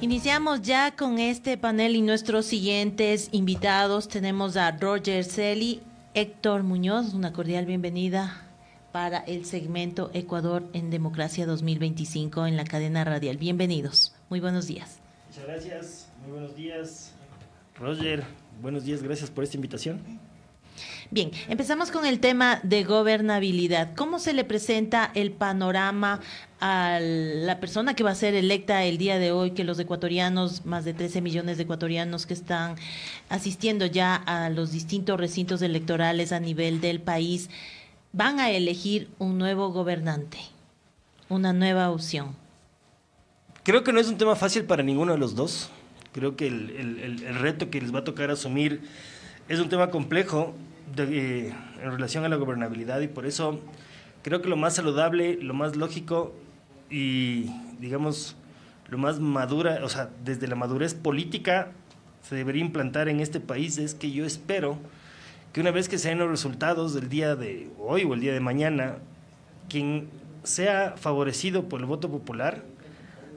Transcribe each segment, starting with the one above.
Iniciamos ya con este panel y nuestros siguientes invitados. Tenemos a Roger Celi, Héctor Muñoz, una cordial bienvenida para el segmento Ecuador en Democracia 2025 en la cadena radial. Bienvenidos, muy buenos días. Muchas gracias, muy buenos días. Roger, buenos días, gracias por esta invitación. Bien, empezamos con el tema de gobernabilidad. ¿Cómo se le presenta el panorama a la persona que va a ser electa el día de hoy, que los ecuatorianos, más de 13 millones de ecuatorianos que están asistiendo ya a los distintos recintos electorales a nivel del país, van a elegir un nuevo gobernante, una nueva opción? Creo que no es un tema fácil para ninguno de los dos. Creo que el reto que les va a tocar asumir es un tema complejo en relación a la gobernabilidad, y por eso creo que lo más saludable, lo más lógico y, digamos, lo más madura, o sea, desde la madurez política se debería implantar en este país, es que yo espero que una vez que se den los resultados del día de hoy o el día de mañana, quien sea favorecido por el voto popular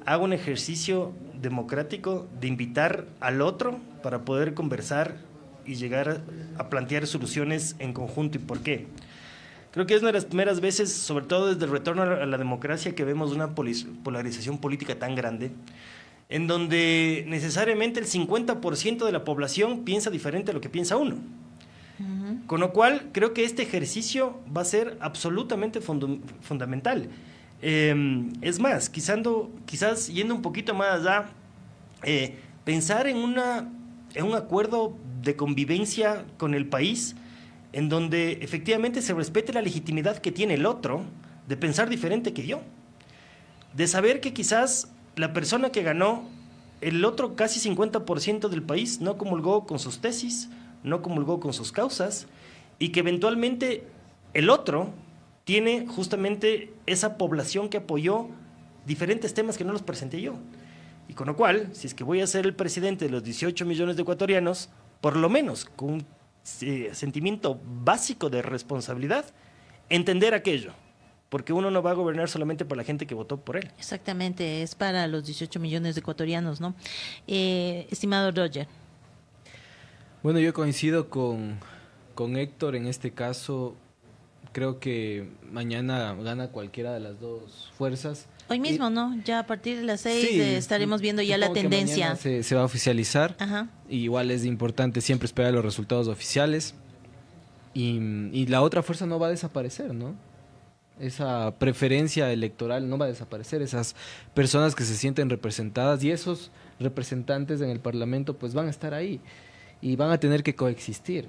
haga un ejercicio democrático de invitar al otro para poder conversar y llegar a plantear soluciones en conjunto. ¿Y por qué? Creo que es una de las primeras veces, sobre todo desde el retorno a la democracia, que vemos una polarización política tan grande, en donde necesariamente el 50% de la población piensa diferente a lo que piensa uno. Con lo cual, creo que este ejercicio va a ser absolutamente fundamental. Es más, quizás yendo un poquito más allá, pensar en un acuerdo de convivencia con el país, en donde efectivamente se respete la legitimidad que tiene el otro de pensar diferente que yo, de saber que quizás la persona que ganó, el otro casi 50% del país no comulgó con sus tesis, no comulgó con sus causas, y que eventualmente el otro tiene justamente esa población que apoyó diferentes temas que no los presenté yo. Y con lo cual, si es que voy a ser el presidente de los 18 millones de ecuatorianos, por lo menos con un sentimiento básico de responsabilidad, entender aquello, porque uno no va a gobernar solamente por la gente que votó por él. Exactamente, es para los 18 millones de ecuatorianos, ¿no? Estimado Roger. Bueno, yo coincido con Héctor en este caso. Creo que mañana gana cualquiera de las dos fuerzas. Hoy mismo, ¿no? Ya a partir de las 6 sí, estaremos viendo ya la tendencia. Se va a oficializar. Ajá. Y igual es importante siempre esperar los resultados oficiales. Y la otra fuerza no va a desaparecer, ¿no? Esa preferencia electoral no va a desaparecer. Esas personas que se sienten representadas y esos representantes en el Parlamento pues van a estar ahí y van a tener que coexistir.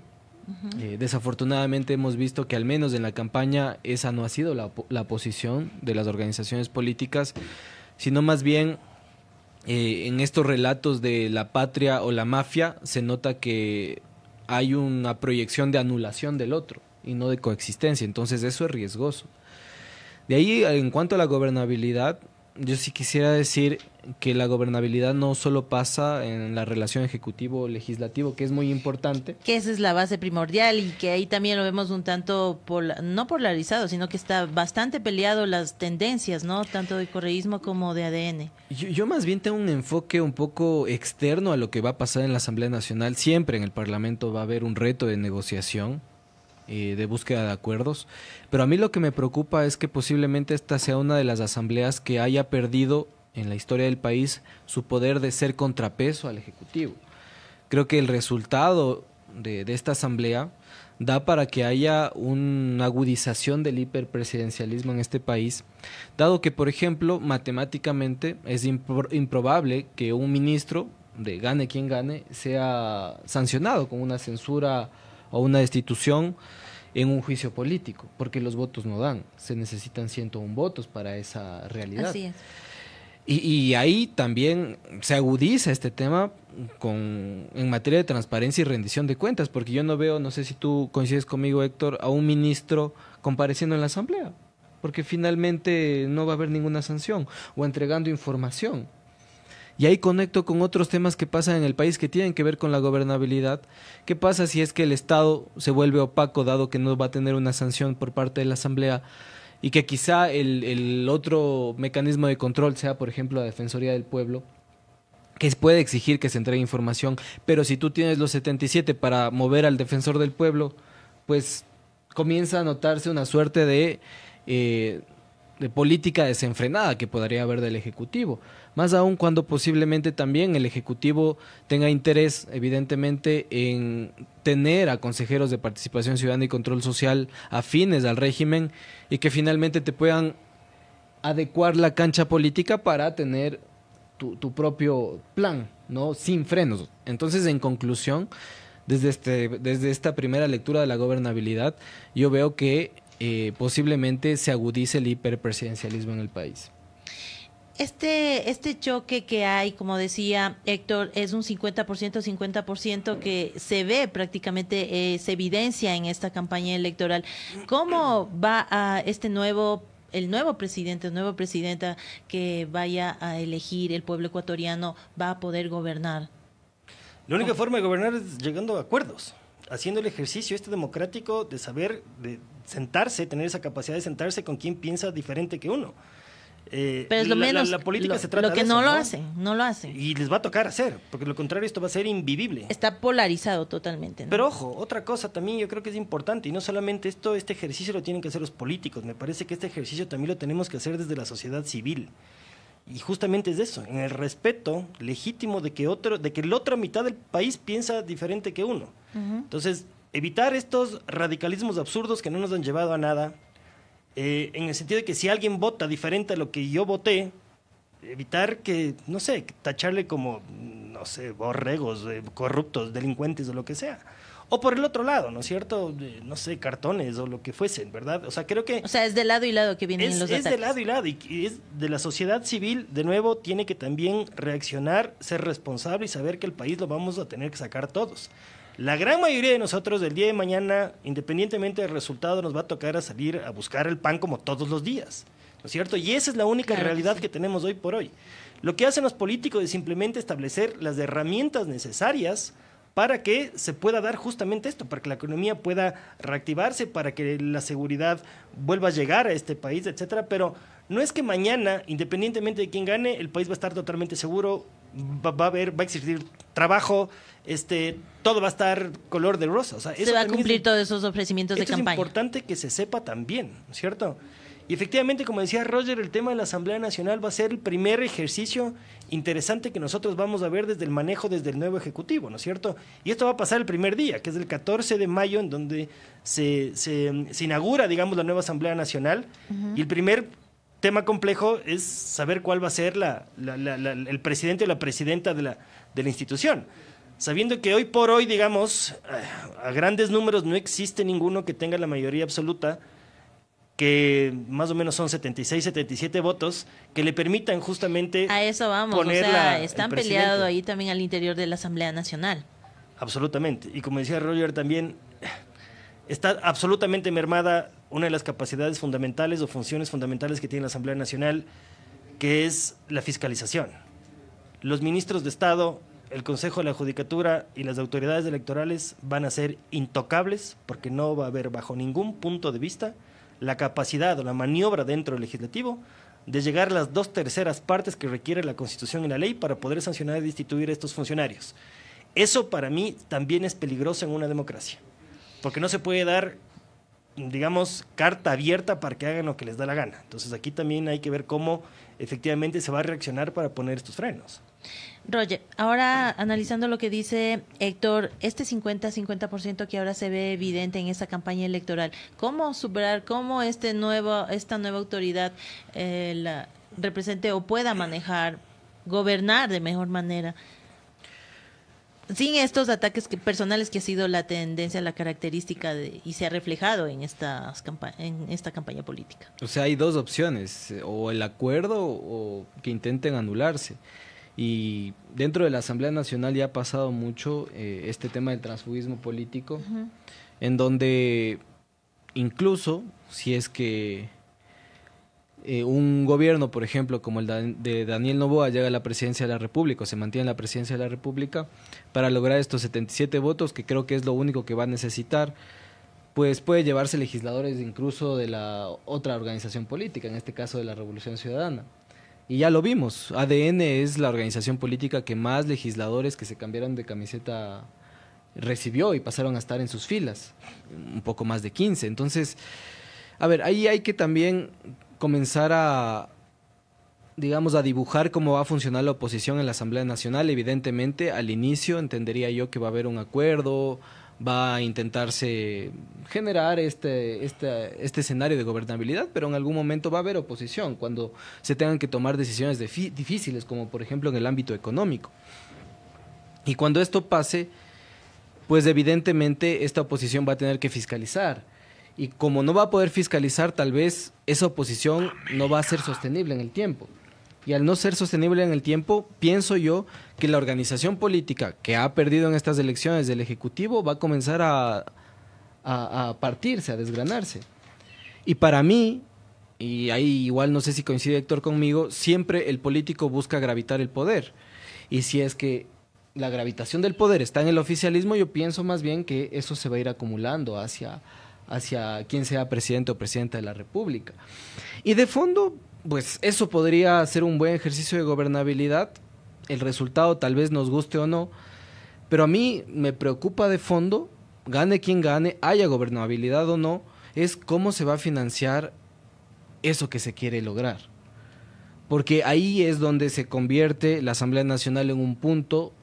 Desafortunadamente hemos visto que al menos en la campaña esa no ha sido la posición de las organizaciones políticas, sino más bien en estos relatos de la patria o la mafia se nota que hay una proyección de anulación del otro y no de coexistencia, entonces eso es riesgoso. De ahí, en cuanto a la gobernabilidad, yo sí quisiera decir que la gobernabilidad no solo pasa en la relación ejecutivo-legislativo, que es muy importante. Que esa es la base primordial y que ahí también lo vemos un tanto, no polarizado, sino que está bastante peleado las tendencias, ¿no? Tanto de correísmo como de ADN. Yo más bien tengo un enfoque un poco externo a lo que va a pasar en la Asamblea Nacional. Siempre en el Parlamento va a haber un reto de negociación, de búsqueda de acuerdos, pero a mí lo que me preocupa es que posiblemente esta sea una de las asambleas que haya perdido en la historia del país su poder de ser contrapeso al Ejecutivo. Creo que el resultado de esta asamblea da para que haya una agudización del hiperpresidencialismo en este país, dado que, por ejemplo, matemáticamente es improbable que un ministro, de gane quien gane, sea sancionado con una censura o una destitución en un juicio político, porque los votos no dan, se necesitan 101 votos para esa realidad. Así es. Y ahí también se agudiza este tema en materia de transparencia y rendición de cuentas, porque yo no veo, no sé si tú coincides conmigo, Héctor, a un ministro compareciendo en la asamblea, porque finalmente no va a haber ninguna sanción, o entregando información. Y ahí conecto con otros temas que pasan en el país que tienen que ver con la gobernabilidad. ¿Qué pasa si es que el Estado se vuelve opaco, dado que no va a tener una sanción por parte de la Asamblea, y que quizá el otro mecanismo de control sea, por ejemplo, la Defensoría del Pueblo? que puede exigir que se entregue información, pero si tú tienes los 77 para mover al defensor del pueblo, pues comienza a notarse una suerte de política desenfrenada que podría haber del Ejecutivo. Más aún cuando posiblemente también el Ejecutivo tenga interés, evidentemente, en tener a consejeros de participación ciudadana y control social afines al régimen y que finalmente te puedan adecuar la cancha política para tener tu propio plan, ¿no? Sin frenos. Entonces, en conclusión, desde esta primera lectura de la gobernabilidad, yo veo que posiblemente se agudice el hiperpresidencialismo en el país. Este choque que hay, como decía Héctor, es un 50% que se ve prácticamente, se evidencia en esta campaña electoral. ¿Cómo va a el nuevo presidente, nueva presidenta que vaya a elegir el pueblo ecuatoriano, va a poder gobernar? La única forma de gobernar es llegando a acuerdos, haciendo el ejercicio democrático de saber, de sentarse, tener esa capacidad de sentarse con quien piensa diferente que uno. Pero es lo menos la política se trata lo que de eso, no lo hacen. Y les va a tocar hacer, porque lo contrario esto va a ser invivible. Está polarizado totalmente, ¿no? Pero ojo, otra cosa también yo creo que es importante, y no solamente este ejercicio lo tienen que hacer los políticos, me parece que este ejercicio también lo tenemos que hacer desde la sociedad civil. Y justamente es eso, en el respeto legítimo de que la otra mitad del país piensa diferente que uno. Entonces, evitar estos radicalismos absurdos que no nos han llevado a nada, en el sentido de que si alguien vota diferente a lo que yo voté, evitar que, no sé, tacharle como, no sé, borregos, corruptos, delincuentes o lo que sea. O por el otro lado, ¿no es cierto? No sé, cartones o lo que fuesen, ¿verdad? O sea, creo que... O sea, es de lado y lado que vienen los ataques. Es de lado y lado, y es de la sociedad civil, de nuevo, tiene que también reaccionar, ser responsable y saber que el país lo vamos a tener que sacar todos. La gran mayoría de nosotros del día de mañana, independientemente del resultado, nos va a tocar a salir a buscar el pan como todos los días, ¿no es cierto? Y esa es la única realidad que tenemos hoy por hoy. Lo que hacen los políticos es simplemente establecer las herramientas necesarias para que se pueda dar justamente esto, para que la economía pueda reactivarse, para que la seguridad vuelva a llegar a este país, etcétera. Pero no es que mañana, independientemente de quién gane, el país va a estar totalmente seguro, va a existir trabajo, todo va a estar color de rosa. O sea, se va a cumplir todos esos ofrecimientos de campaña. Es importante que se sepa también, ¿no es cierto? Y efectivamente, como decía Roger, el tema de la Asamblea Nacional va a ser el primer ejercicio interesante que nosotros vamos a ver desde el manejo, desde el nuevo Ejecutivo, ¿no es cierto? Y esto va a pasar el primer día, que es el 14 de mayo, en donde se inaugura, digamos, la nueva Asamblea Nacional. Y el primer tema complejo es saber cuál va a ser el presidente o la presidenta de la institución. Sabiendo que hoy por hoy, digamos, a grandes números no existe ninguno que tenga la mayoría absoluta, que más o menos son 76, 77 votos, que le permitan justamente a eso vamos, poner están peleados ahí también al interior de la Asamblea Nacional. Absolutamente, y como decía Roger también, está absolutamente mermada una de las capacidades fundamentales o funciones fundamentales que tiene la Asamblea Nacional, que es la fiscalización. Los ministros de Estado, el Consejo de la Judicatura y las autoridades electorales van a ser intocables porque no va a haber bajo ningún punto de vista la capacidad o la maniobra dentro del legislativo de llegar a las 2/3 partes que requiere la Constitución y la ley para poder sancionar y destituir a estos funcionarios. Eso para mí también es peligroso en una democracia, porque no se puede dar, digamos, carta abierta para que hagan lo que les da la gana. Entonces aquí también hay que ver cómo efectivamente se va a reaccionar para poner estos frenos. Roger, ahora analizando lo que dice Héctor, este 50% que ahora se ve evidente en esta campaña electoral, ¿cómo superar, cómo esta nueva autoridad la represente o pueda manejar, gobernar de mejor manera, sin estos ataques personales que ha sido la tendencia, la característica y se ha reflejado en esta campaña política? O sea, hay dos opciones, o el acuerdo o que intenten anularse. Y dentro de la Asamblea Nacional ya ha pasado mucho este tema del transfugismo político, en donde incluso si es que un gobierno, por ejemplo, como el de Daniel Noboa llega a la presidencia de la República o se mantiene en la presidencia de la República, para lograr estos 77 votos, que creo que es lo único que va a necesitar, pues puede llevarse legisladores incluso de la otra organización política, en este caso de la Revolución Ciudadana. Y ya lo vimos, ADN es la organización política que más legisladores que se cambiaron de camiseta recibió y pasaron a estar en sus filas, un poco más de 15. Entonces, a ver, ahí hay que también comenzar a, digamos, a dibujar cómo va a funcionar la oposición en la Asamblea Nacional. Evidentemente, al inicio entendería yo que va a haber un acuerdo, va a intentarse generar este escenario de gobernabilidad, pero en algún momento va a haber oposición cuando se tengan que tomar decisiones difíciles, como por ejemplo en el ámbito económico. Y cuando esto pase, pues evidentemente esta oposición va a tener que fiscalizar. Y como no va a poder fiscalizar, tal vez esa oposición no va a ser sostenible en el tiempo. Y al no ser sostenible en el tiempo, pienso yo que la organización política que ha perdido en estas elecciones del Ejecutivo va a comenzar a partirse, a desgranarse. Y para mí, y ahí igual no sé si coincide Héctor conmigo, siempre el político busca gravitar el poder. Y si es que la gravitación del poder está en el oficialismo, yo pienso más bien que eso se va a ir acumulando hacia quien sea presidente o presidenta de la República. Y de fondo, pues eso podría ser un buen ejercicio de gobernabilidad. El resultado tal vez nos guste o no, pero a mí me preocupa de fondo, gane quien gane, haya gobernabilidad o no, es cómo se va a financiar eso que se quiere lograr. Porque ahí es donde se convierte la Asamblea Nacional en un punto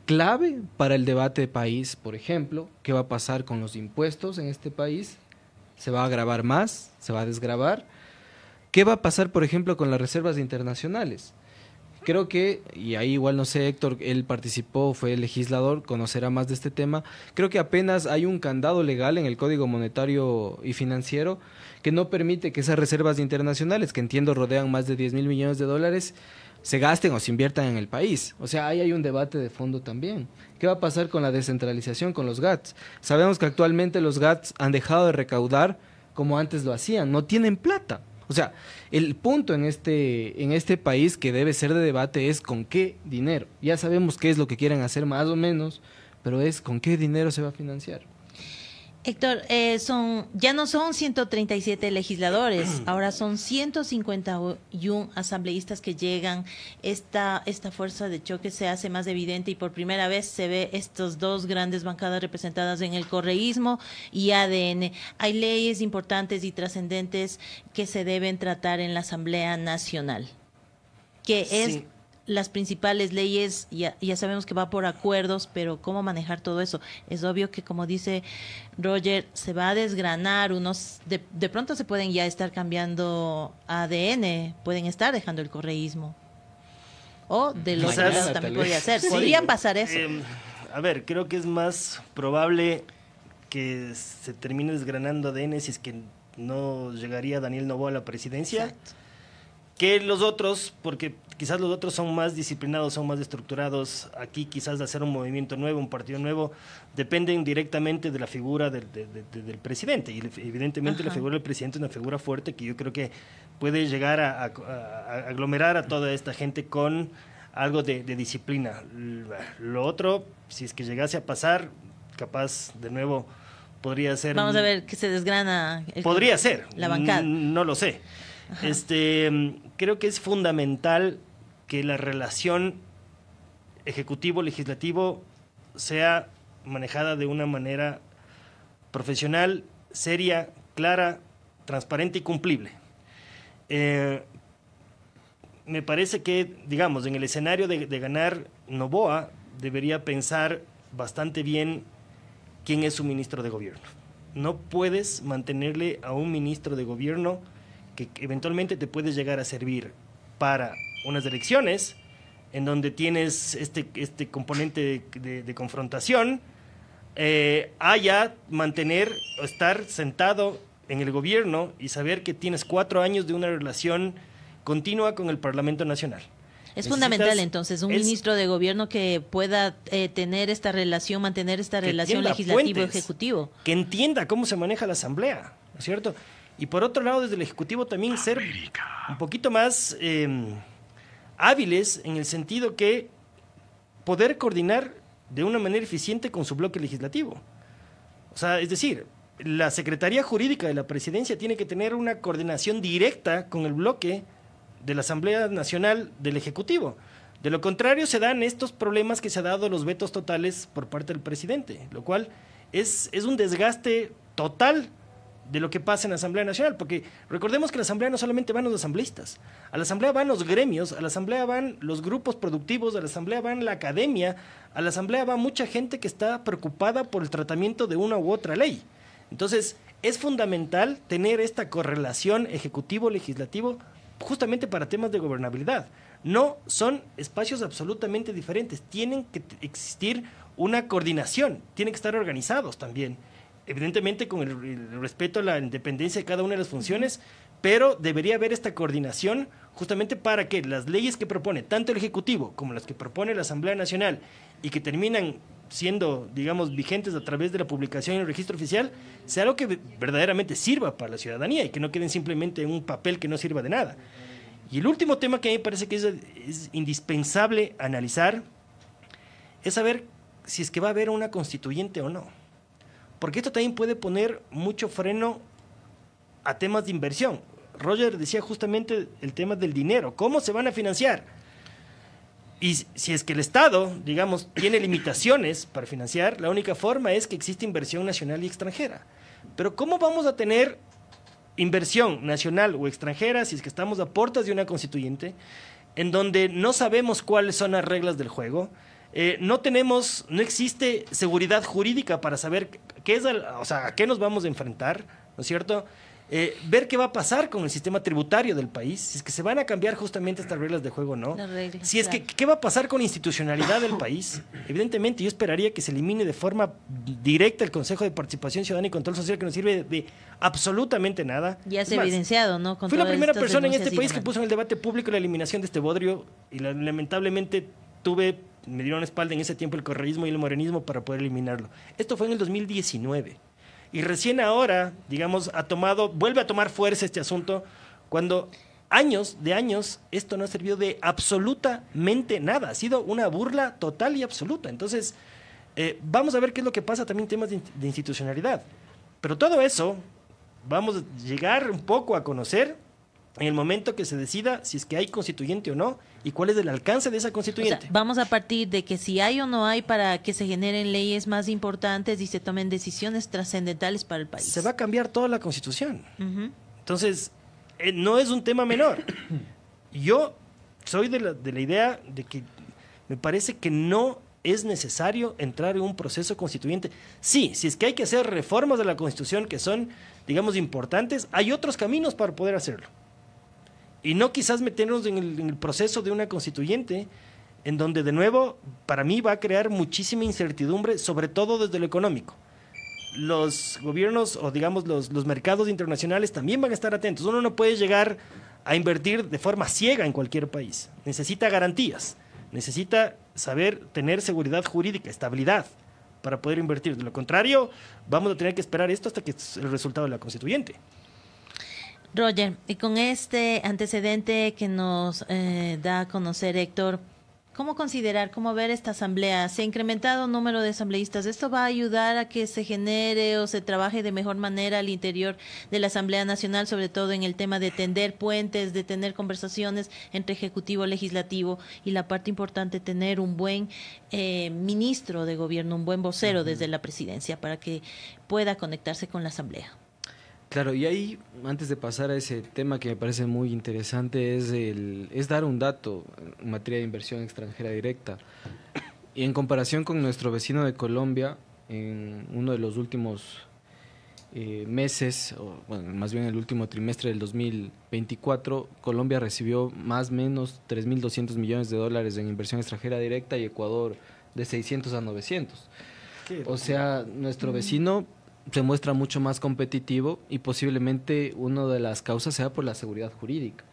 clave para el debate de país. Por ejemplo, ¿qué va a pasar con los impuestos en este país? ¿Se va a gravar más? ¿Se va a desgravar? ¿Qué va a pasar, por ejemplo, con las reservas internacionales? Creo que, y ahí igual no sé, Héctor, él participó, fue legislador, conocerá más de este tema. Creo que apenas hay un candado legal en el Código Monetario y Financiero que no permite que esas reservas internacionales, que entiendo rodean más de 10.000 millones de dólares, se gasten o se inviertan en el país. O sea, ahí hay un debate de fondo también. ¿Qué va a pasar con la descentralización, con los GATS? Sabemos que actualmente los GATS han dejado de recaudar como antes lo hacían, no tienen plata. O sea, el punto en este país que debe ser de debate es con qué dinero. Ya sabemos qué es lo que quieren hacer más o menos, pero es con qué dinero se va a financiar. Héctor, ya no son 137 legisladores, ahora son 151 asambleístas que llegan. Esta fuerza de choque se hace más evidente y por primera vez se ve estos dos grandes bancadas representadas en el correísmo y ADN. Hay leyes importantes y trascendentes que se deben tratar en la Asamblea Nacional, que es... Sí. Las principales leyes, ya sabemos que va por acuerdos, pero ¿cómo manejar todo eso? Es obvio que, como dice Roger, se va a desgranar, de pronto se pueden ya estar cambiando ADN, pueden estar dejando el correísmo. O del otro lado también podría ser. Sí. Podría pasar eso. A ver, creo que es más probable que se termine desgranando ADN si es que no llegaría Daniel Noboa a la presidencia. Exacto. Que los otros, porque quizás los otros son más disciplinados, son más estructurados. Aquí quizás de hacer un movimiento nuevo, un partido nuevo, dependen directamente de la figura del presidente. Y evidentemente la figura del presidente es una figura fuerte que yo creo que puede llegar a aglomerar a toda esta gente con algo de disciplina. Lo otro, si es que llegase a pasar, capaz de nuevo podría ser... Vamos a ver que se desgrana. Podría ser. La bancada. No lo sé. Creo que es fundamental que la relación ejecutivo-legislativo sea manejada de una manera profesional, seria, clara, transparente y cumplible. Me parece que, digamos, en el escenario de ganar Noboa, debería pensar bastante bien quién es su ministro de gobierno. No puedes mantenerle a un ministro de gobierno que eventualmente te puede llegar a servir para unas elecciones en donde tienes este componente de confrontación, mantener o estar sentado en el gobierno y saber que tienes 4 años de una relación continua con el Parlamento Nacional. Es fundamental entonces un ministro de gobierno que pueda tener esta relación, mantener esta relación legislativo-ejecutivo. Que entienda cómo se maneja la Asamblea, ¿no es cierto? Y por otro lado, desde el Ejecutivo también ser un poquito más hábiles en el sentido que poder coordinar de una manera eficiente con su bloque legislativo. O sea, es decir, la Secretaría Jurídica de la Presidencia tiene que tener una coordinación directa con el bloque de la Asamblea Nacional del Ejecutivo. De lo contrario, se dan estos problemas que se ha dado los vetos totales por parte del presidente, lo cual es un desgaste total de lo que pasa en la Asamblea Nacional, porque recordemos que a la Asamblea no solamente van los asambleístas, a la Asamblea van los gremios, a la Asamblea van los grupos productivos, a la Asamblea van la academia, a la Asamblea va mucha gente que está preocupada por el tratamiento de una u otra ley. Entonces, es fundamental tener esta correlación ejecutivo-legislativo justamente para temas de gobernabilidad. No son espacios absolutamente diferentes, tienen que existir una coordinación, tienen que estar organizados también. Evidentemente con el respeto a la independencia de cada una de las funciones, pero debería haber esta coordinación justamente para que las leyes que propone tanto el Ejecutivo como las que propone la Asamblea Nacional y que terminan siendo, digamos, vigentes a través de la publicación en el registro oficial, sea algo que verdaderamente sirva para la ciudadanía y que no queden simplemente en un papel que no sirva de nada. Y el último tema que a mí me parece que es indispensable analizar es saber si es que va a haber una constituyente o no. Porque esto también puede poner mucho freno a temas de inversión. Roger decía justamente el tema del dinero, ¿cómo se van a financiar? Y si es que el Estado, digamos, tiene limitaciones para financiar, la única forma es que exista inversión nacional y extranjera. Pero ¿cómo vamos a tener inversión nacional o extranjera si es que estamos a puertas de una constituyente en donde no sabemos cuáles son las reglas del juego? No existe seguridad jurídica para saber a qué nos vamos a enfrentar, ¿no es cierto? Ver qué va a pasar con el sistema tributario del país, si es que se van a cambiar justamente estas reglas de juego o no. Si es que, ¿qué va a pasar con la institucionalidad del país? Evidentemente, yo esperaría que se elimine de forma directa el Consejo de Participación Ciudadana y Control Social, que no sirve de absolutamente nada. Ya se ha evidenciado, ¿no? Fui la primera persona en este país que puso en el debate público la eliminación de este bodrio y lamentablemente me dieron espalda en ese tiempo el correísmo y el morenismo para poder eliminarlo. Esto fue en el 2019. Y recién ahora, digamos, vuelve a tomar fuerza este asunto, cuando años, esto no ha servido de absolutamente nada. Ha sido una burla total y absoluta. Entonces, vamos a ver qué es lo que pasa también en temas de institucionalidad. Pero todo eso vamos a llegar un poco a conocer en el momento que se decida si es que hay constituyente o no y cuál es el alcance de esa constituyente. O sea, vamos a partir de que si hay o no hay para que se generen leyes más importantes y se tomen decisiones trascendentales para el país. Se va a cambiar toda la constitución. Entonces, no es un tema menor. Yo soy de la idea de que me parece que no es necesario entrar en un proceso constituyente. Sí, si es que hay que hacer reformas de la Constitución que son, digamos, importantes, hay otros caminos para poder hacerlo. Y no quizás meternos en el proceso de una constituyente, en donde de nuevo, para mí va a crear muchísima incertidumbre, sobre todo desde lo económico. Los gobiernos o digamos los mercados internacionales también van a estar atentos. Uno no puede llegar a invertir de forma ciega en cualquier país. Necesita garantías, necesita saber tener seguridad jurídica, estabilidad para poder invertir. De lo contrario, vamos a tener que esperar esto hasta que es el resultado de la constituyente. Roger, y con este antecedente que nos da a conocer Héctor, ¿cómo considerar, cómo ver esta asamblea? ¿Se ha incrementado el número de asambleístas? ¿Esto va a ayudar a que se genere o se trabaje de mejor manera al interior de la Asamblea Nacional, sobre todo en el tema de tender puentes, de tener conversaciones entre Ejecutivo, Legislativo y la parte importante, tener un buen ministro de gobierno, un buen vocero desde la presidencia para que pueda conectarse con la Asamblea? Claro, y ahí, antes de pasar a ese tema que me parece muy interesante, es dar un dato en materia de inversión extranjera directa. Y en comparación con nuestro vecino de Colombia, en uno de los últimos meses, o bueno, más bien el último trimestre del 2024, Colombia recibió más o menos 3.200 millones de dólares en inversión extranjera directa y Ecuador de 600 a 900. O sea, nuestro vecino se muestra mucho más competitivo y posiblemente una de las causas sea por la seguridad jurídica.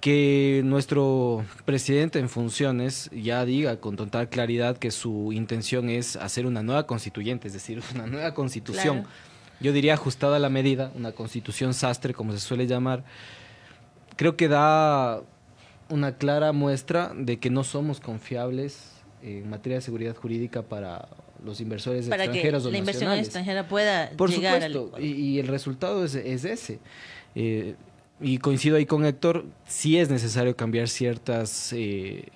Que nuestro presidente en funciones ya diga con total claridad que su intención es hacer una nueva constituyente, es decir, una nueva constitución. Claro. Yo diría ajustada a la medida, una constitución sastre, como se suele llamar. Creo que da una clara muestra de que no somos confiables en materia de seguridad jurídica para los inversores para extranjeros o la inversión nacionales. Extranjera pueda por llegar supuesto, y el resultado es ese. y coincido ahí con Héctor, sí es necesario cambiar ciertas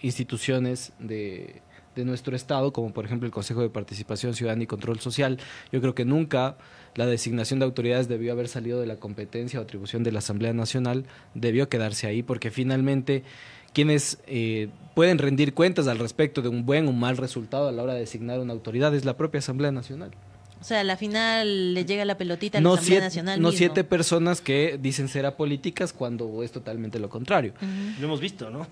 instituciones de nuestro Estado, como por ejemplo el Consejo de Participación Ciudadana y Control Social. Yo creo que nunca la designación de autoridades debió haber salido de la competencia o atribución de la Asamblea Nacional, debió quedarse ahí, porque finalmente quienes pueden rendir cuentas al respecto de un buen o mal resultado a la hora de designar una autoridad es la propia Asamblea Nacional. O sea, a la final le llega la pelotita a la Asamblea Nacional no mismo. 7 personas que dicen ser apolíticas cuando es totalmente lo contrario. Lo hemos visto, ¿no?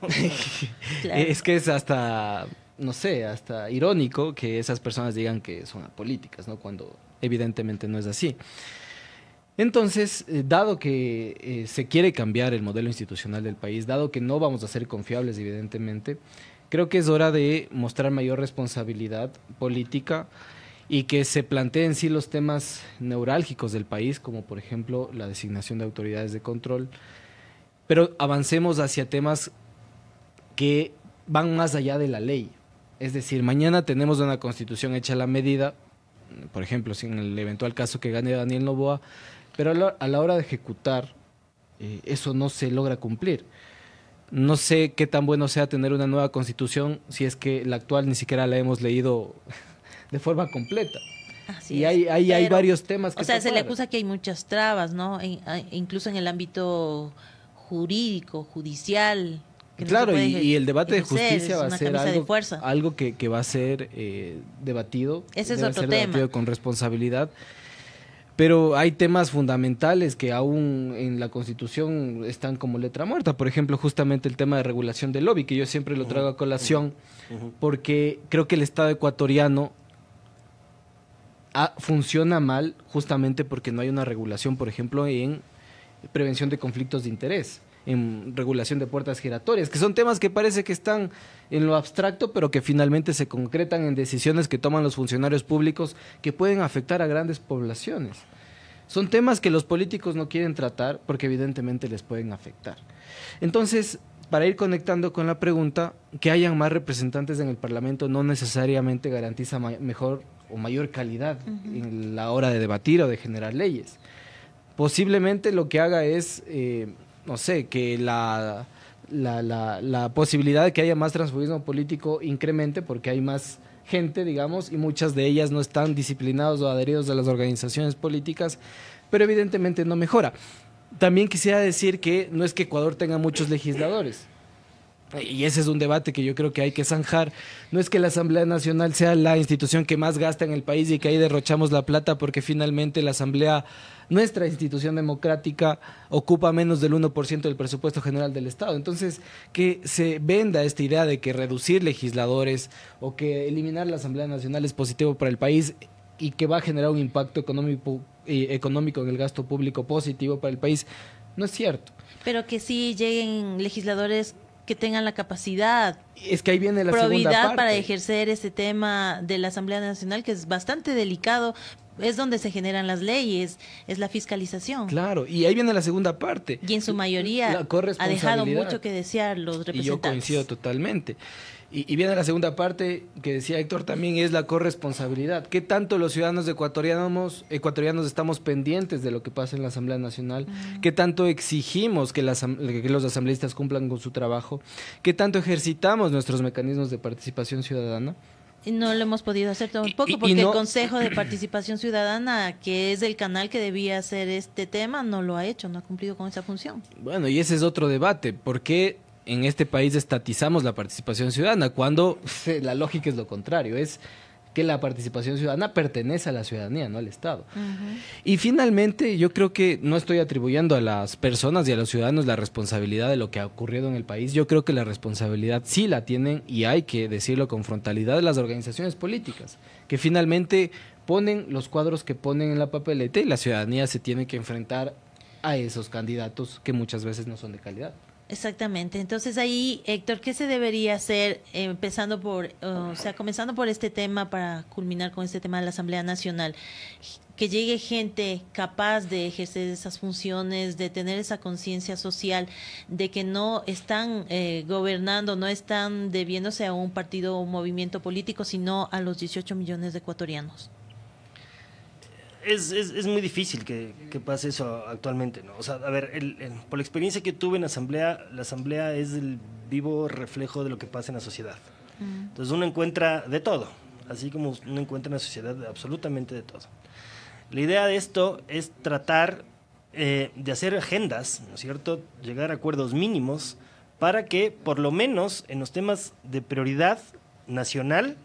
Claro. Es que es hasta, no sé, hasta irónico que esas personas digan que son apolíticas, ¿no? Cuando evidentemente no es así. Entonces, dado que se quiere cambiar el modelo institucional del país, dado que no vamos a ser confiables, evidentemente, creo que es hora de mostrar mayor responsabilidad política y que se planteen sí los temas neurálgicos del país, como por ejemplo la designación de autoridades de control, pero avancemos hacia temas que van más allá de la ley. Es decir, mañana tenemos una constitución hecha a la medida, por ejemplo, si en el eventual caso que gane Daniel Noboa, pero a la hora de ejecutar, eso no se logra cumplir. No sé qué tan bueno sea tener una nueva constitución si es que la actual ni siquiera la hemos leído de forma completa. Así y es, hay varios temas que o sea, se le topar. acusa que hay muchas trabas, ¿no? Incluso en el ámbito jurídico, judicial. Que no Claro, se puede y el debate de ejercer, justicia es va a una ser camisa de algo, fuerza. algo que va a ser debatido. Ese es debe otro ser tema. debatido con responsabilidad. Pero hay temas fundamentales que aún en la Constitución están como letra muerta. Por ejemplo, justamente el tema de regulación del lobby, que yo siempre lo traigo a colación, porque creo que el Estado ecuatoriano funciona mal justamente porque no hay una regulación, por ejemplo, en prevención de conflictos de interés, en regulación de puertas giratorias, que son temas que parece que están en lo abstracto, pero que finalmente se concretan en decisiones que toman los funcionarios públicos que pueden afectar a grandes poblaciones. Son temas que los políticos no quieren tratar porque evidentemente les pueden afectar. Entonces, para ir conectando con la pregunta, que hayan más representantes en el Parlamento no necesariamente garantiza mejor o mayor calidad en la hora de debatir o de generar leyes. Posiblemente lo que haga es, no sé, que la posibilidad de que haya más transfugismo político incremente porque hay más gente, digamos, y muchas de ellas no están disciplinados o adheridos a las organizaciones políticas, pero evidentemente no mejora. También quisiera decir que no es que Ecuador tenga muchos legisladores, y ese es un debate que yo creo que hay que zanjar. No es que la Asamblea Nacional sea la institución que más gasta en el país y que ahí derrochamos la plata, porque finalmente la Asamblea, nuestra institución democrática, ocupa menos del 1% del presupuesto general del Estado. Entonces, que se venda esta idea de que reducir legisladores o que eliminar la Asamblea Nacional es positivo para el país y que va a generar un impacto económico en el gasto público positivo para el país, no es cierto. Pero que sí lleguen legisladores que tengan la capacidad, es que ahí viene la segunda probidad parte para ejercer ese tema de la Asamblea Nacional, que es bastante delicado, es donde se generan las leyes, es la fiscalización. Claro, y ahí viene la segunda parte. Y en su mayoría ha dejado mucho que desear los representantes. Y yo coincido totalmente. Y viene la segunda parte que decía Héctor también, es la corresponsabilidad. ¿Qué tanto los ciudadanos ecuatorianos estamos pendientes de lo que pasa en la Asamblea Nacional? ¿Qué tanto exigimos que los asambleístas cumplan con su trabajo? ¿Qué tanto ejercitamos nuestros mecanismos de participación ciudadana? Y no lo hemos podido hacer tampoco porque el Consejo de Participación Ciudadana, que es el canal que debía hacer este tema, no lo ha hecho, no ha cumplido con esa función. Bueno, y ese es otro debate. ¿Por qué en este país estatizamos la participación ciudadana cuando la lógica es lo contrario? Es que la participación ciudadana pertenece a la ciudadanía, no al Estado. Y finalmente, yo creo que no estoy atribuyendo a las personas y a los ciudadanos la responsabilidad de lo que ha ocurrido en el país. Yo creo que la responsabilidad sí la tienen, y hay que decirlo con frontalidad, las organizaciones políticas, que finalmente ponen los cuadros que ponen en la papeleta y la ciudadanía se tiene que enfrentar a esos candidatos que muchas veces no son de calidad. Exactamente. Entonces ahí, Héctor, ¿qué se debería hacer comenzando por este tema para culminar con este tema de la Asamblea Nacional? Que llegue gente capaz de ejercer esas funciones, de tener esa conciencia social, de que no están gobernando, no están debiéndose a un partido o un movimiento político, sino a los 18 millones de ecuatorianos. es muy difícil que pase eso actualmente, ¿no? O sea, a ver, por la experiencia que tuve en la asamblea es el vivo reflejo de lo que pasa en la sociedad. Entonces uno encuentra de todo, así como uno encuentra en la sociedad absolutamente de todo. La idea de esto es tratar de hacer agendas, ¿no es cierto?, llegar a acuerdos mínimos para que, por lo menos en los temas de prioridad nacional,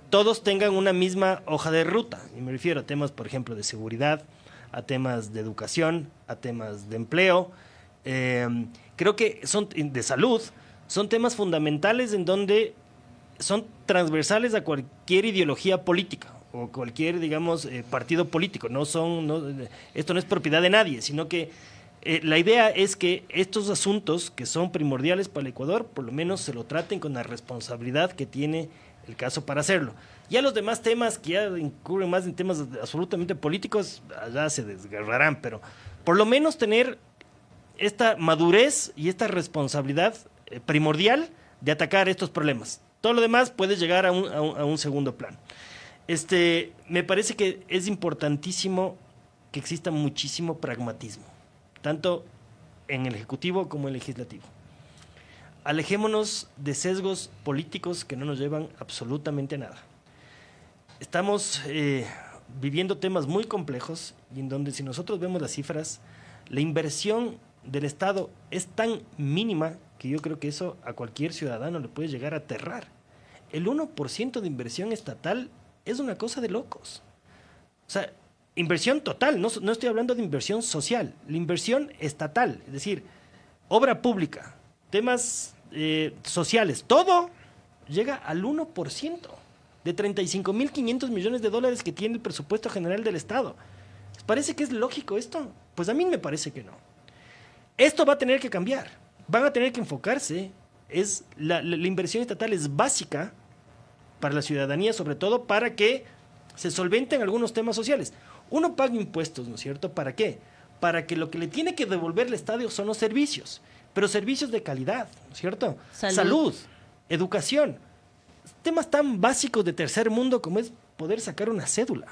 todos tengan una misma hoja de ruta. Y me refiero a temas, por ejemplo, de seguridad, a temas de educación, a temas de empleo. Creo que son de salud, son temas fundamentales en donde son transversales a cualquier ideología política o cualquier, digamos, partido político. Esto no es propiedad de nadie, sino que la idea es que estos asuntos que son primordiales para el Ecuador, por lo menos se lo traten con la responsabilidad que tiene el caso para hacerlo. Ya los demás temas que ya incurren más en temas absolutamente políticos, allá se desgarrarán, pero por lo menos tener esta madurez y esta responsabilidad primordial de atacar estos problemas. Todo lo demás puede llegar a un segundo plano. Me parece que es importantísimo que exista muchísimo pragmatismo, tanto en el Ejecutivo como en el Legislativo. Alejémonos de sesgos políticos que no nos llevan absolutamente a nada. Estamos viviendo temas muy complejos y en donde, si nosotros vemos las cifras, la inversión del Estado es tan mínima que yo creo que eso a cualquier ciudadano le puede llegar a aterrar. El 1% de inversión estatal es una cosa de locos. O sea, inversión total, no estoy hablando de inversión social, la inversión estatal, es decir, obra pública, temas sociales, todo llega al 1% de 35.500 millones de dólares que tiene el presupuesto general del Estado. ¿Les parece que es lógico esto? Pues a mí me parece que no. Esto va a tener que cambiar, van a tener que enfocarse, la inversión estatal es básica para la ciudadanía, sobre todo para que se solventen algunos temas sociales. Uno paga impuestos, ¿no es cierto? ¿Para qué? Para que lo que le tiene que devolver el Estado son los servicios, pero servicios de calidad, ¿no es cierto? Salud, educación, temas tan básicos de tercer mundo como es poder sacar una cédula.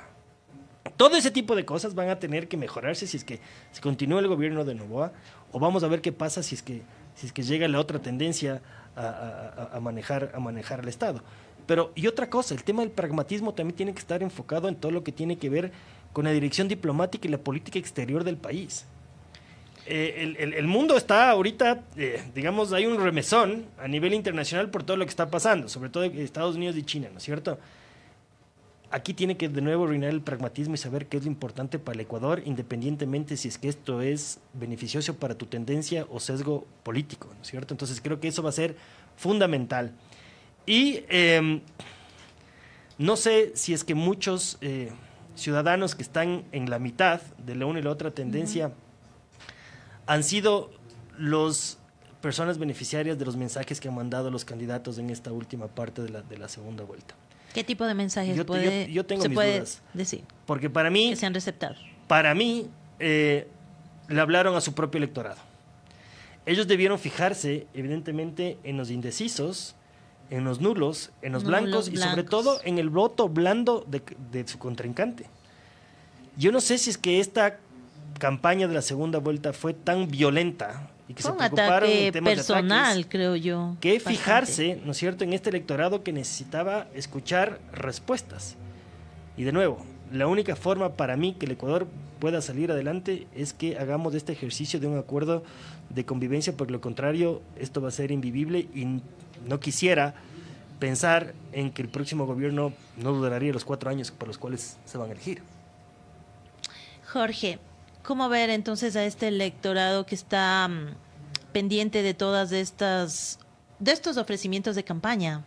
Todo ese tipo de cosas van a tener que mejorarse si es que se continúa el gobierno de Noboa, o vamos a ver qué pasa si es que llega la otra tendencia a manejar al Estado. Pero, y otra cosa, el tema del pragmatismo también tiene que estar enfocado en todo lo que tiene que ver con la dirección diplomática y la política exterior del país. El mundo está ahorita, digamos, hay un remesón a nivel internacional por todo lo que está pasando, sobre todo en Estados Unidos y China, ¿no es cierto? Aquí tiene que de nuevo reinar el pragmatismo y saber qué es lo importante para el Ecuador, independientemente si es que esto es beneficioso para tu tendencia o sesgo político, ¿no es cierto? Entonces creo que eso va a ser fundamental. Y no sé si es que muchos ciudadanos que están en la mitad de la una y la otra tendencia han sido las personas beneficiarias de los mensajes que han mandado los candidatos en esta última parte de la segunda vuelta. ¿Qué tipo de mensajes yo tengo mis dudas, decir? Porque para mí, que se han receptado. Para mí, le hablaron a su propio electorado. Ellos debieron fijarse, evidentemente, en los indecisos, en los nulos, en los blancos y sobre todo en el voto blando de su contrincante. Yo no sé si es que esta campaña de la segunda vuelta fue tan violenta y que fue se preocuparon en temas personal, de ataques, creo yo. que fijarse, ¿no es cierto?, en este electorado que necesitaba escuchar respuestas. Y de nuevo, la única forma para mí que el Ecuador pueda salir adelante es que hagamos este ejercicio de un acuerdo de convivencia, porque lo contrario, esto va a ser invivible y no quisiera pensar en que el próximo gobierno no duraría los 4 años por los cuales se van a elegir. Jorge, ¿cómo ver entonces a este electorado que está pendiente de todas de estos ofrecimientos de campaña?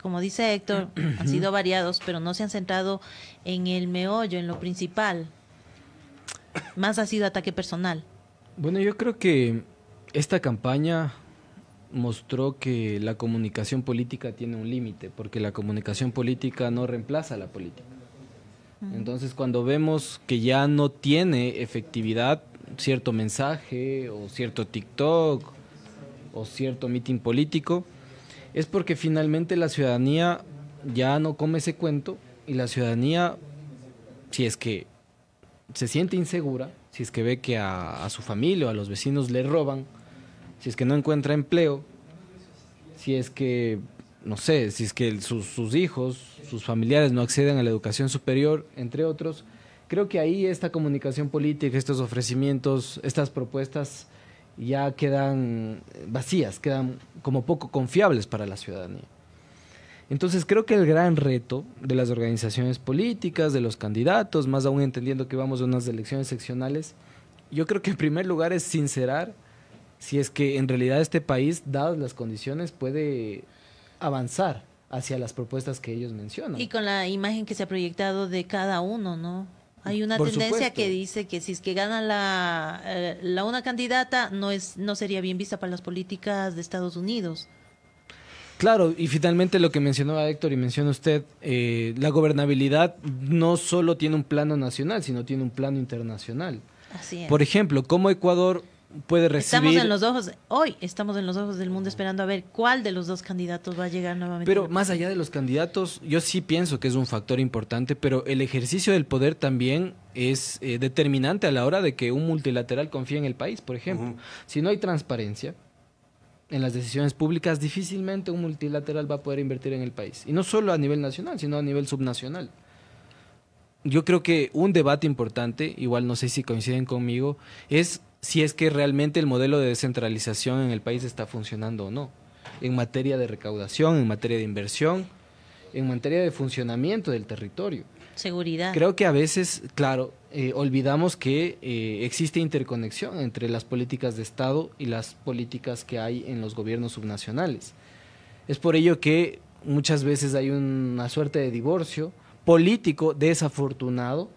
Como dice Héctor, han sido variados, pero no se han centrado en el meollo, en lo principal. Más ha sido ataque personal. Bueno, yo creo que esta campaña mostró que la comunicación política tiene un límite, porque la comunicación política no reemplaza a la política. Entonces, cuando vemos que ya no tiene efectividad cierto mensaje o cierto TikTok o cierto mitin político, es porque finalmente la ciudadanía ya no come ese cuento y la ciudadanía, si es que se siente insegura, si es que ve que a su familia o a los vecinos le roban, si es que no encuentra empleo, si es que, no sé, si es que sus hijos, sus familiares no acceden a la educación superior, entre otros, creo que ahí esta comunicación política, estos ofrecimientos, estas propuestas ya quedan vacías, quedan como poco confiables para la ciudadanía. Entonces creo que el gran reto de las organizaciones políticas, de los candidatos, más aún entendiendo que vamos a unas elecciones seccionales, yo creo que en primer lugar es sincerar si es que en realidad este país, dadas las condiciones, puede avanzar hacia las propuestas que ellos mencionan. Y con la imagen que se ha proyectado de cada uno, ¿no? Hay una Por tendencia supuesto. que dice que si es que gana la una candidata, no sería bien vista para las políticas de Estados Unidos. Claro, y finalmente lo que mencionaba Héctor y menciona usted, la gobernabilidad no solo tiene un plano nacional, sino tiene un plano internacional. Así es. Por ejemplo, ¿cómo Ecuador puede recibir... Estamos en los ojos del mundo esperando a ver cuál de los dos candidatos va a llegar nuevamente. Pero más allá de los candidatos, yo sí pienso que es un factor importante, pero el ejercicio del poder también es determinante a la hora de que un multilateral confíe en el país, por ejemplo. Si no hay transparencia en las decisiones públicas, difícilmente un multilateral va a poder invertir en el país. Y no solo a nivel nacional, sino a nivel subnacional. Yo creo que un debate importante, igual no sé si coinciden conmigo, es si es que realmente el modelo de descentralización en el país está funcionando o no, en materia de recaudación, en materia de inversión, en materia de funcionamiento del territorio. Seguridad. Creo que a veces, claro, olvidamos que existe interconexión entre las políticas de Estado y las políticas que hay en los gobiernos subnacionales. Es por ello que muchas veces hay una suerte de divorcio político desafortunado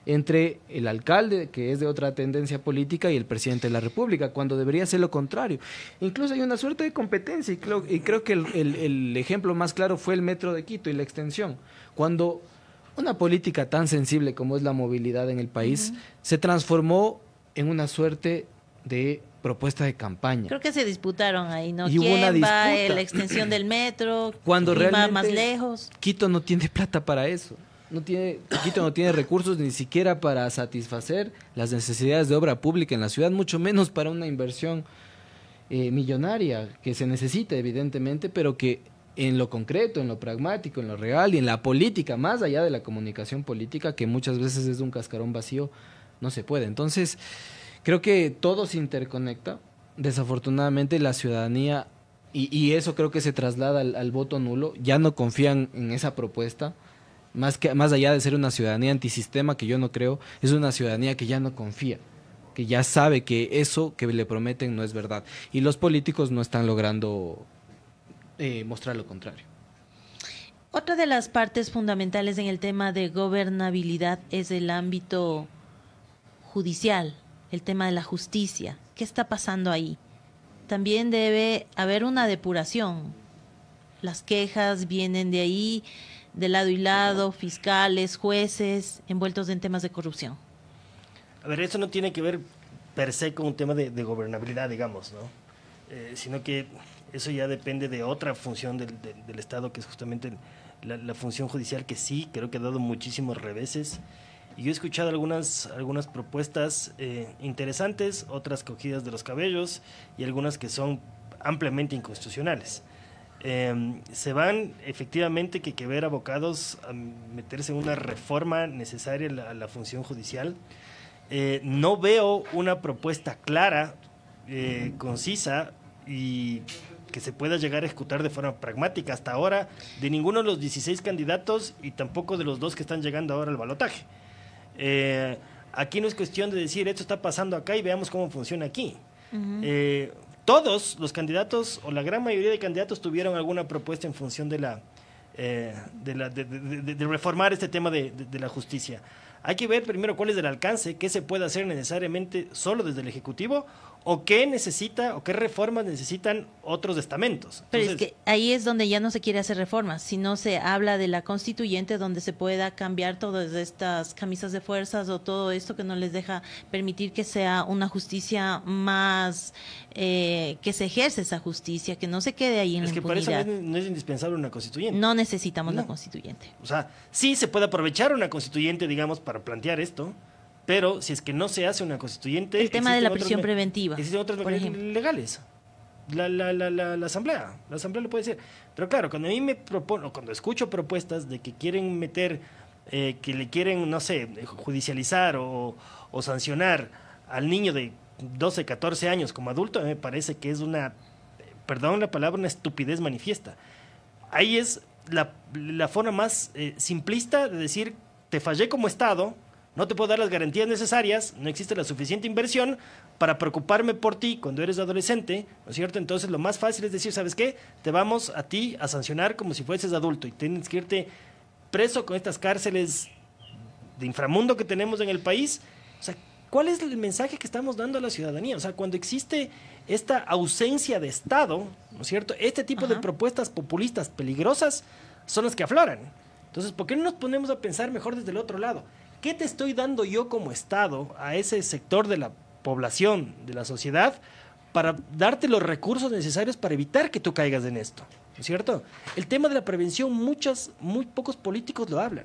entre el alcalde, que es de otra tendencia política, y el presidente de la República, cuando debería ser lo contrario. Incluso hay una suerte de competencia, y creo que el ejemplo más claro fue el metro de Quito y la extensión. Cuando una política tan sensible como es la movilidad en el país se transformó en una suerte de propuesta de campaña. Creo que se disputaron ahí, ¿no? Y hubo ¿Quién una va disputa. en la extensión del metro? Cuando ¿Quién va realmente más lejos? Quito no tiene plata para eso. Quito no tiene recursos ni siquiera para satisfacer las necesidades de obra pública en la ciudad, mucho menos para una inversión millonaria que se necesita evidentemente, pero que en lo concreto, en lo pragmático, en lo real y en la política, más allá de la comunicación política, que muchas veces es un cascarón vacío, no se puede. Entonces, creo que todo se interconecta. Desafortunadamente la ciudadanía, y eso creo que se traslada al voto nulo, ya no confían en esa propuesta. Más allá de ser una ciudadanía antisistema, que yo no creo, es una ciudadanía que ya no confía, que ya sabe que eso que le prometen no es verdad. Y los políticos no están logrando mostrar lo contrario. Otra de las partes fundamentales en el tema de gobernabilidad es el ámbito judicial, el tema de la justicia. ¿Qué está pasando ahí? También debe haber una depuración. Las quejas vienen de ahí, de lado y lado, fiscales, jueces, envueltos en temas de corrupción. A ver, eso no tiene que ver per se con un tema de gobernabilidad, digamos, ¿no? Sino que eso ya depende de otra función del Estado, que es justamente la función judicial, que sí, creo que ha dado muchísimos reveses. Y yo he escuchado algunas propuestas interesantes, otras cogidas de los cabellos y algunas que son ampliamente inconstitucionales. Se van efectivamente que ver abocados a meterse en una reforma necesaria a la función judicial. No veo una propuesta clara, concisa y que se pueda llegar a ejecutar de forma pragmática hasta ahora de ninguno de los 16 candidatos y tampoco de los 2 que están llegando ahora al balotaje. Aquí no es cuestión de decir esto está pasando acá y veamos cómo funciona aquí. Todos los candidatos o la gran mayoría de candidatos tuvieron alguna propuesta en función de reformar este tema de la justicia. Hay que ver primero cuál es el alcance, qué se puede hacer necesariamente solo desde el Ejecutivo o qué necesita o qué reformas necesitan otros estamentos. Pero es que ahí es donde ya no se quiere hacer reformas, sino se habla de la constituyente donde se pueda cambiar todas estas camisas de fuerzas o todo esto que no les deja permitir que sea una justicia más, que se ejerce esa justicia, que no se quede ahí en la impunidad. Es que para eso no es indispensable una constituyente. No necesitamos la constituyente. O sea, sí se puede aprovechar una constituyente, digamos, para plantear esto, pero si es que no se hace una constituyente... El tema de la existen prisión otros preventiva. Existen otros mecanismos legales. La asamblea lo puede decir. Pero claro, cuando a mí me proponen, cuando escucho propuestas de que quieren meter, que le quieren, no sé, judicializar o sancionar al niño de 12, 14 años como adulto, a mí me parece que es una, perdón la palabra, una estupidez manifiesta. Ahí es la forma más simplista de decir, te fallé como Estado, no te puedo dar las garantías necesarias, no existe la suficiente inversión para preocuparme por ti cuando eres adolescente, ¿no es cierto? Entonces lo más fácil es decir, ¿sabes qué? Te vamos a ti a sancionar como si fueses adulto y tienes que irte preso con estas cárceles de inframundo que tenemos en el país. O sea, ¿cuál es el mensaje que estamos dando a la ciudadanía? O sea, cuando existe esta ausencia de Estado, ¿no es cierto? Este tipo de propuestas populistas peligrosas son las que afloran. Entonces, ¿por qué no nos ponemos a pensar mejor desde el otro lado? ¿Qué te estoy dando yo como Estado a ese sector de la población, de la sociedad, para darte los recursos necesarios para evitar que tú caigas en esto? ¿No es cierto? El tema de la prevención, muy pocos políticos lo hablan.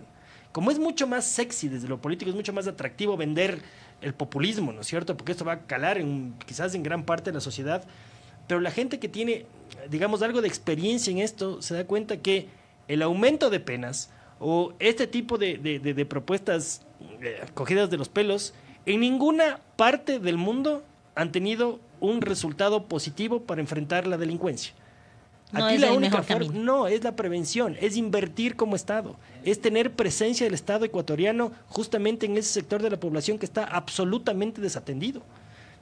Como es mucho más sexy desde lo político, es mucho más atractivo vender el populismo, ¿no es cierto? Porque esto va a calar quizás en gran parte de la sociedad, pero la gente que tiene, digamos, algo de experiencia en esto, se da cuenta que el aumento de penas o este tipo de propuestas cogidas de los pelos, en ninguna parte del mundo han tenido un resultado positivo para enfrentar la delincuencia. No Aquí es la el única mejor camino. no es la prevención, es invertir como Estado, es tener presencia del Estado ecuatoriano justamente en ese sector de la población que está absolutamente desatendido.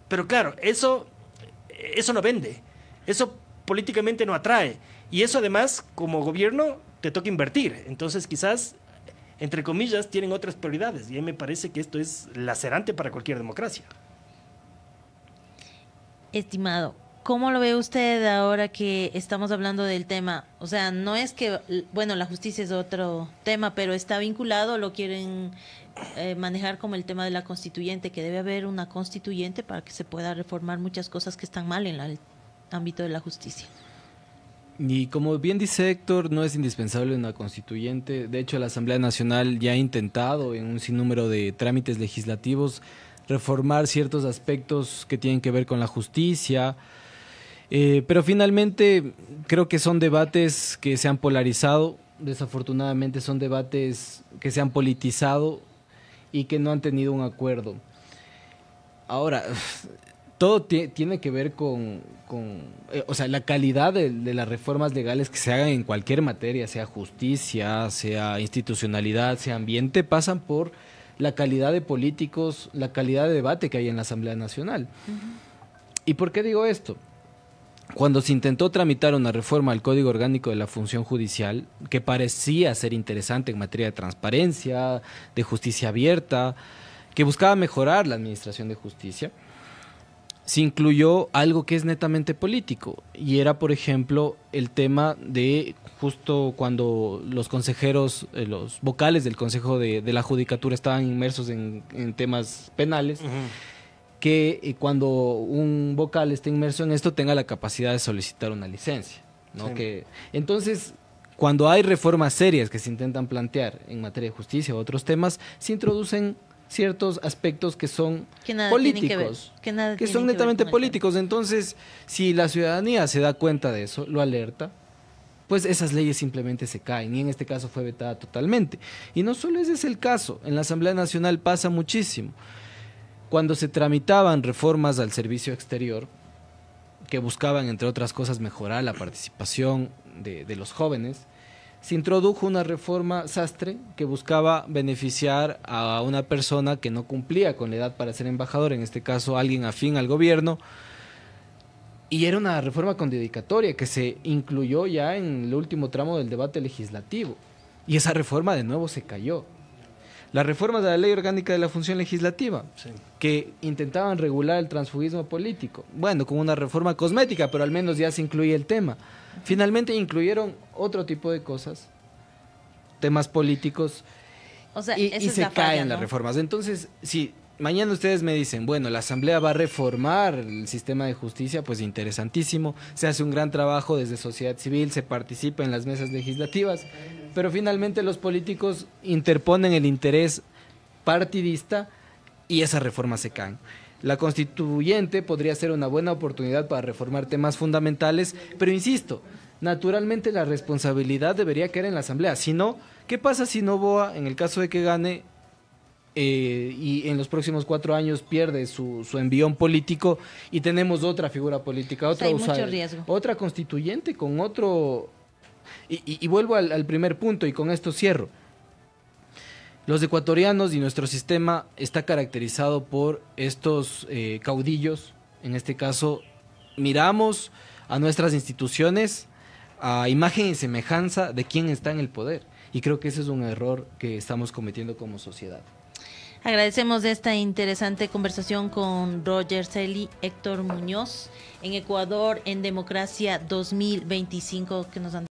Pero claro, eso no vende, eso políticamente no atrae, y eso además como gobierno te toca invertir. Entonces quizás, entre comillas, tienen otras prioridades, y a mí me parece que esto es lacerante para cualquier democracia. Estimado, ¿cómo lo ve usted ahora que estamos hablando del tema? O sea, no es que, bueno, la justicia es otro tema, pero está vinculado, lo quieren manejar como el tema de la constituyente, que debe haber una constituyente para que se pueda reformar muchas cosas que están mal en el ámbito de la justicia. Y como bien dice Héctor, no es indispensable una constituyente. De hecho, la Asamblea Nacional ya ha intentado en un sinnúmero de trámites legislativos reformar ciertos aspectos que tienen que ver con la justicia, pero finalmente creo que son debates que se han polarizado, desafortunadamente son debates que se han politizado y que no han tenido un acuerdo. Ahora, todo tiene que ver con o sea, la calidad de las reformas legales que se hagan en cualquier materia, sea justicia, sea institucionalidad, sea ambiente, pasan por la calidad de políticos, la calidad de debate que hay en la Asamblea Nacional. ¿Y por qué digo esto? Cuando se intentó tramitar una reforma al Código Orgánico de la Función Judicial, que parecía ser interesante en materia de transparencia, de justicia abierta, que buscaba mejorar la administración de justicia, se incluyó algo que es netamente político, y era, por ejemplo, el tema de justo cuando los consejeros, los vocales del Consejo de la Judicatura estaban inmersos en temas penales, que cuando un vocal esté inmerso en esto tenga la capacidad de solicitar una licencia, ¿no? Sí. Entonces, cuando hay reformas serias que se intentan plantear en materia de justicia o otros temas, se introducen ciertos aspectos que son políticos, que son netamente políticos. Entonces, si la ciudadanía se da cuenta de eso, lo alerta, pues esas leyes simplemente se caen, y en este caso fue vetada totalmente. Y no solo ese es el caso, en la Asamblea Nacional pasa muchísimo. Cuando se tramitaban reformas al servicio exterior, que buscaban, entre otras cosas, mejorar la participación de los jóvenes, se introdujo una reforma sastre que buscaba beneficiar a una persona que no cumplía con la edad para ser embajador, en este caso alguien afín al gobierno, y era una reforma con dedicatoria que se incluyó ya en el último tramo del debate legislativo, y esa reforma de nuevo se cayó. La reforma de la Ley Orgánica de la Función Legislativa, que intentaban regular el transfugismo político, bueno, con una reforma cosmética, pero al menos ya se incluye el tema. Finalmente incluyeron otro tipo de cosas, temas políticos, o sea, y se caen las reformas. Entonces, si mañana ustedes me dicen, bueno, la Asamblea va a reformar el sistema de justicia, pues interesantísimo, se hace un gran trabajo desde sociedad civil, se participa en las mesas legislativas, pero finalmente los políticos interponen el interés partidista y esas reformas se caen. La constituyente podría ser una buena oportunidad para reformar temas fundamentales, pero insisto, naturalmente la responsabilidad debería caer en la Asamblea. Si no, ¿qué pasa si Noboa, en el caso de que gane, y en los próximos 4 años pierde su envión político y tenemos otra figura política, otra, hay mucho riesgo. Otra constituyente con otro... Y vuelvo al primer punto y con esto cierro. Los ecuatorianos y nuestro sistema está caracterizado por estos caudillos. En este caso, miramos a nuestras instituciones a imagen y semejanza de quién está en el poder. Y creo que ese es un error que estamos cometiendo como sociedad. Agradecemos esta interesante conversación con Roger Celi, Héctor Muñoz, en Ecuador en Democracia 2025, que nos han